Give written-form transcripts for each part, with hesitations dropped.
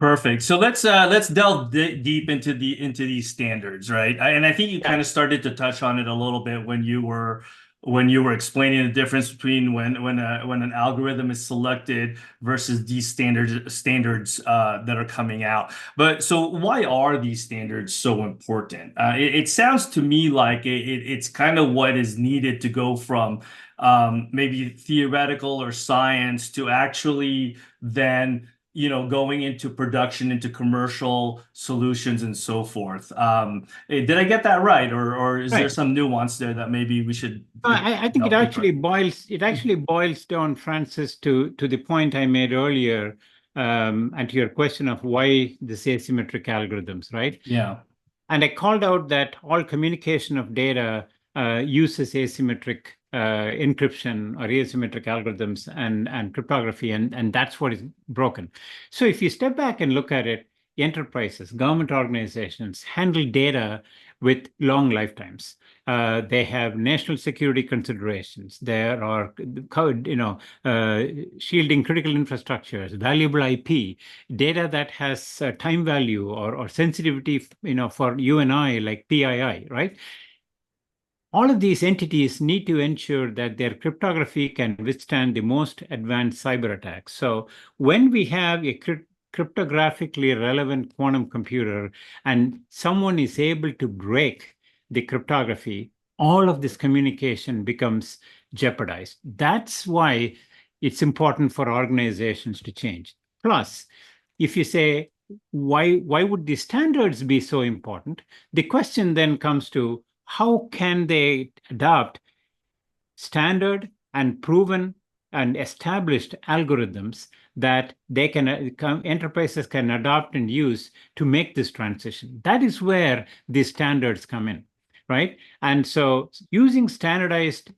Perfect. So let's delve deep into these standards, right? And I think you Yeah. kind of started to touch on it a little bit when you were explaining the difference between when an algorithm is selected versus these standards that are coming out. But so why are these standards so important? It sounds to me like it's kind of what is needed to go from maybe theoretical or science to actually then going into production, into commercial solutions and so forth. Did I get that right? Or is there Right. some nuance there that maybe we should I think delve deeper? it actually boils down, Francis, to the point I made earlier, and to your question of why this asymmetric algorithms, right? Yeah. And I called out that all communication of data uses asymmetric encryption or asymmetric algorithms and cryptography, and that's what is broken. So if you step back and look at it, enterprises, government organizations handle data with long lifetimes. They have national security considerations. There are, shielding critical infrastructures, valuable IP, data that has time value or sensitivity, for you and I, like PII, right? All of these entities need to ensure that their cryptography can withstand the most advanced cyber attacks. So when we have a cryptographically relevant quantum computer and someone is able to break the cryptography, all of this communication becomes jeopardized. That's why it's important for organizations to change. Plus, if you say, why would the standards be so important? The question then comes to how can they adopt standard and proven and established algorithms that they can enterprises can adopt and use to make this transition. That is where these standards come in, right? And so using standardized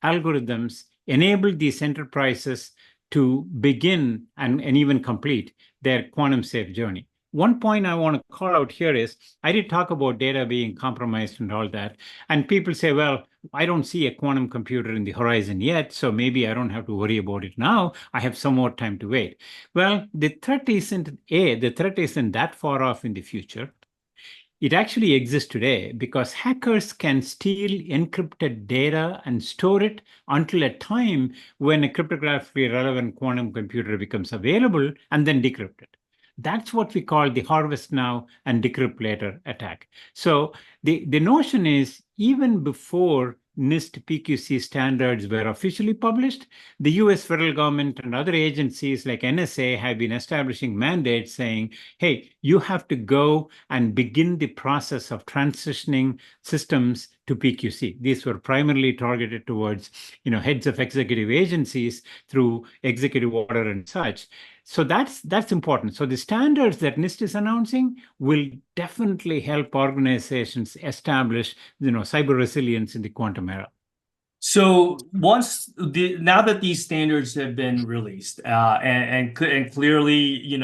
algorithms enable these enterprises to begin and even complete their quantum safe journey. One point I want to call out here is I did talk about data being compromised and all that. And people say, well, I don't see a quantum computer in the horizon yet, so maybe I don't have to worry about it now. I have some more time to wait. Well, the threat isn't that far off in the future. It actually exists today because hackers can steal encrypted data and store it until a time when a cryptographically relevant quantum computer becomes available and then decrypt it. That's what we call the harvest now and decrypt later attack. So the notion is even before NIST PQC standards were officially published, the US federal government and other agencies like NSA have been establishing mandates saying, hey, you have to go and begin the process of transitioning systems to PQC. These were primarily targeted towards, heads of executive agencies through executive order and such. So that's important. So the standards that NIST is announcing will definitely help organizations establish, cyber resilience in the quantum era. So now that these standards have been released, and clearly,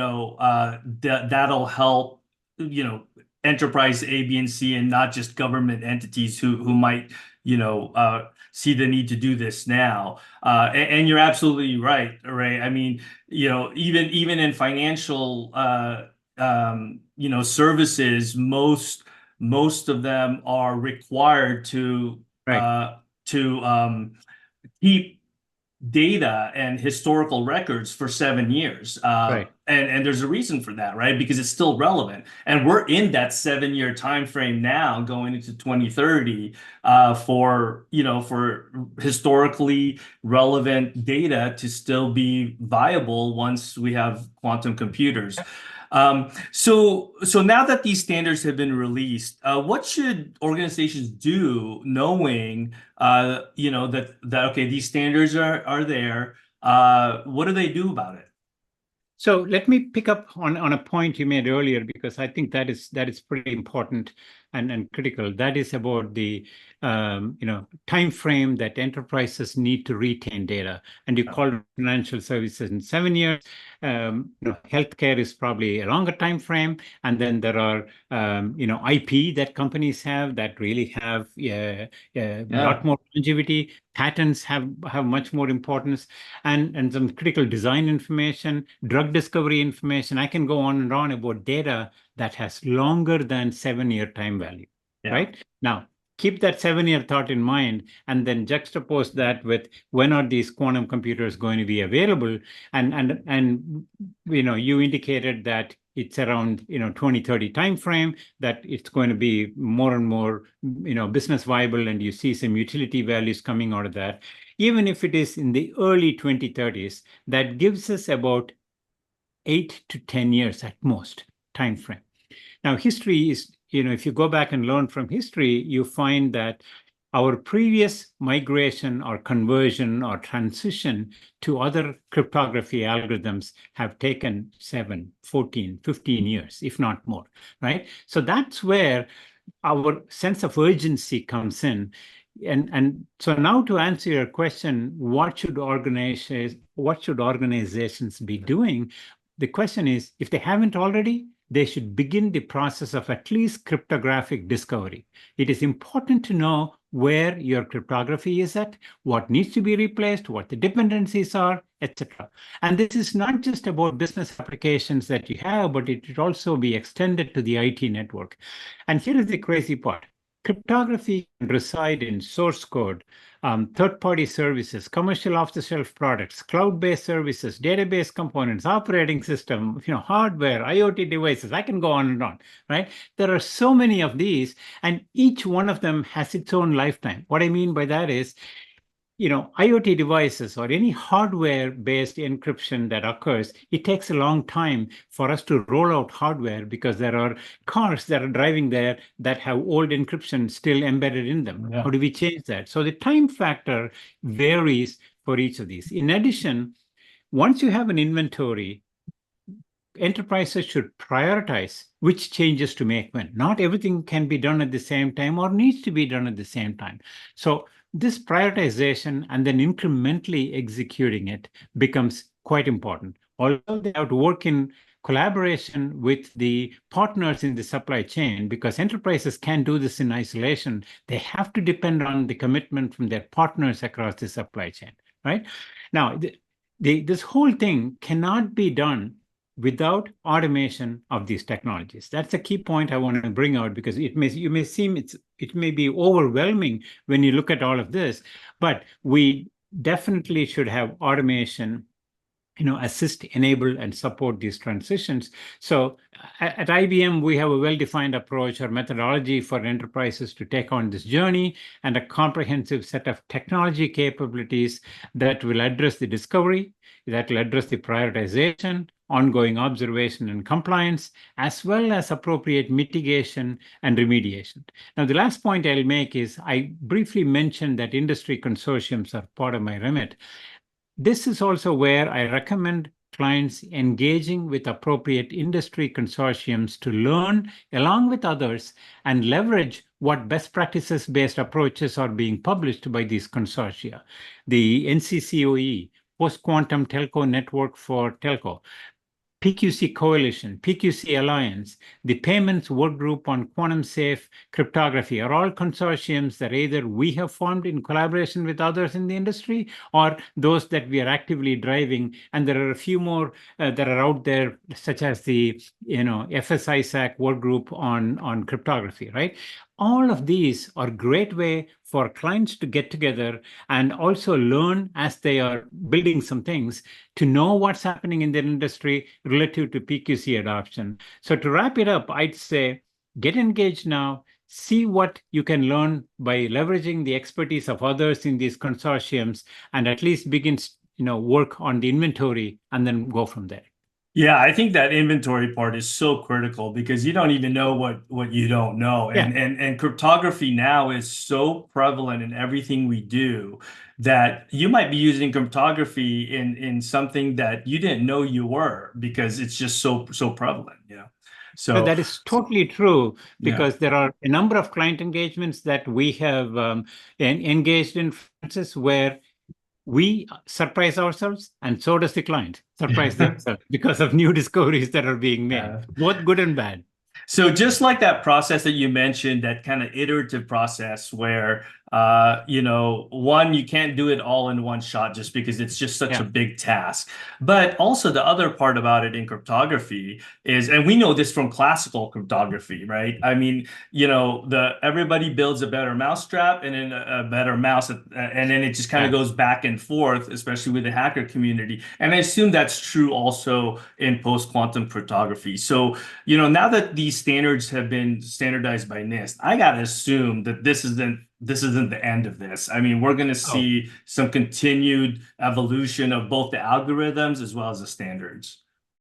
that'll help, enterprise A, B, and C, and not just government entities who might, see the need to do this now. And you're absolutely right, Ray. I mean, even in financial, services, most of them are required Right, to keep data and historical records for 7 years. right. And there's a reason for that, right? Because it's still relevant. And we're in that 7 year time frame now going into 2030 for historically relevant data to still be viable once we have quantum computers. So now that these standards have been released, what should organizations do knowing that okay, these standards are there. What do they do about it? So let me pick up on a point you made earlier because I think that is pretty important and critical. That is about the time frame that enterprises need to retain data. And you call it financial services in 7 years. Healthcare is probably a longer time frame. And then there are, IP that companies have that really have a lot more longevity. Patents have much more importance, and some critical design information, drug discovery information. I can go on and on about data that has longer than 7-year time value, right? Now, keep that 7-year thought in mind, and then juxtapose that with when are these quantum computers going to be available? And you indicated that it's around 2030 time frame that it's going to be more and more business viable, and you see some utility values coming out of that. Even if it is in the early 2030s, that gives us about 8 to 10 years at most time frame. Now, history is, if you go back and learn from history, you find that our previous migration or conversion or transition to other cryptography algorithms have taken 7, 14, 15 years, if not more, right? So that's where our sense of urgency comes in. And so now to answer your question, what should organizations be doing? The question is, if they haven't already, they should begin the process of at least cryptographic discovery. It is important to know where your cryptography is at, what needs to be replaced, what the dependencies are, etc. And this is not just about business applications that you have, but it should also be extended to the IT network. And here is the crazy part. Cryptography can reside in source code, third-party services, commercial off-the-shelf products, cloud-based services, database components, operating system, hardware, IoT devices. I can go on and on, right? There are so many of these, and each one of them has its own lifetime. What I mean by that is, IoT devices or any hardware-based encryption that occurs, it takes a long time for us to roll out hardware because there are cars that are driving there that have old encryption still embedded in them. How do we change that? So the time factor varies for each of these. In addition, once you have an inventory, enterprises should prioritize which changes to make when. Not everything can be done at the same time or needs to be done at the same time. So this prioritization and then incrementally executing it becomes quite important. Also, they have to work in collaboration with the partners in the supply chain because enterprises can't do this in isolation. They have to depend on the commitment from their partners across the supply chain, right? Now, this whole thing cannot be done without automation of these technologies. That's a key point I want to bring out because it may be overwhelming when you look at all of this, but we definitely should have automation assist, enable, and support these transitions. So at IBM, we have a well-defined approach or methodology for enterprises to take on this journey and a comprehensive set of technology capabilities that will address the discovery, that will address the prioritization, ongoing observation and compliance, as well as appropriate mitigation and remediation. Now, the last point I'll make is I briefly mentioned that industry consortiums are part of my remit. This is also where I recommend clients engaging with appropriate industry consortiums to learn along with others and leverage what best practices-based approaches are being published by these consortia. The NCCOE, Post-Quantum Telco Network for Telco, PQC Coalition, PQC Alliance, the Payments Workgroup on Quantum Safe Cryptography are all consortiums that either we have formed in collaboration with others in the industry or those that we are actively driving. And there are a few more that are out there, such as the FSISAC Workgroup on cryptography, right? All of these are great way for clients to get together and also learn as they are building some things to know what's happening in their industry relative to PQC adoption. So to wrap it up, I'd say get engaged now, see what you can learn by leveraging the expertise of others in these consortiums, and at least begin work on the inventory and then go from there. Yeah, I think that inventory part is so critical because you don't even know what you don't know. And cryptography now is so prevalent in everything we do that you might be using cryptography in something that you didn't know you were because it's just so prevalent, No, So that is totally true yeah. because there are a number of client engagements that we have engaged in instances where we surprise ourselves and so does the client surprise themselves because of new discoveries that are being made, Uh, both good and bad. So just like that process that you mentioned, that kind of iterative process where one, you can't do it all in one shot just because it's just such a Yeah, big task. But also the other part about it in cryptography is, and we know this from classical cryptography, right? I mean, the everybody builds a better mousetrap and then a better mouse, and then it just kind of yeah. goes back and forth, especially with the hacker community. And I assume that's true also in post-quantum cryptography. So now that these standards have been standardized by NIST, I gotta assume that this isn't the end of this. I mean, we're gonna Oh, see some continued evolution of both the algorithms as well as the standards.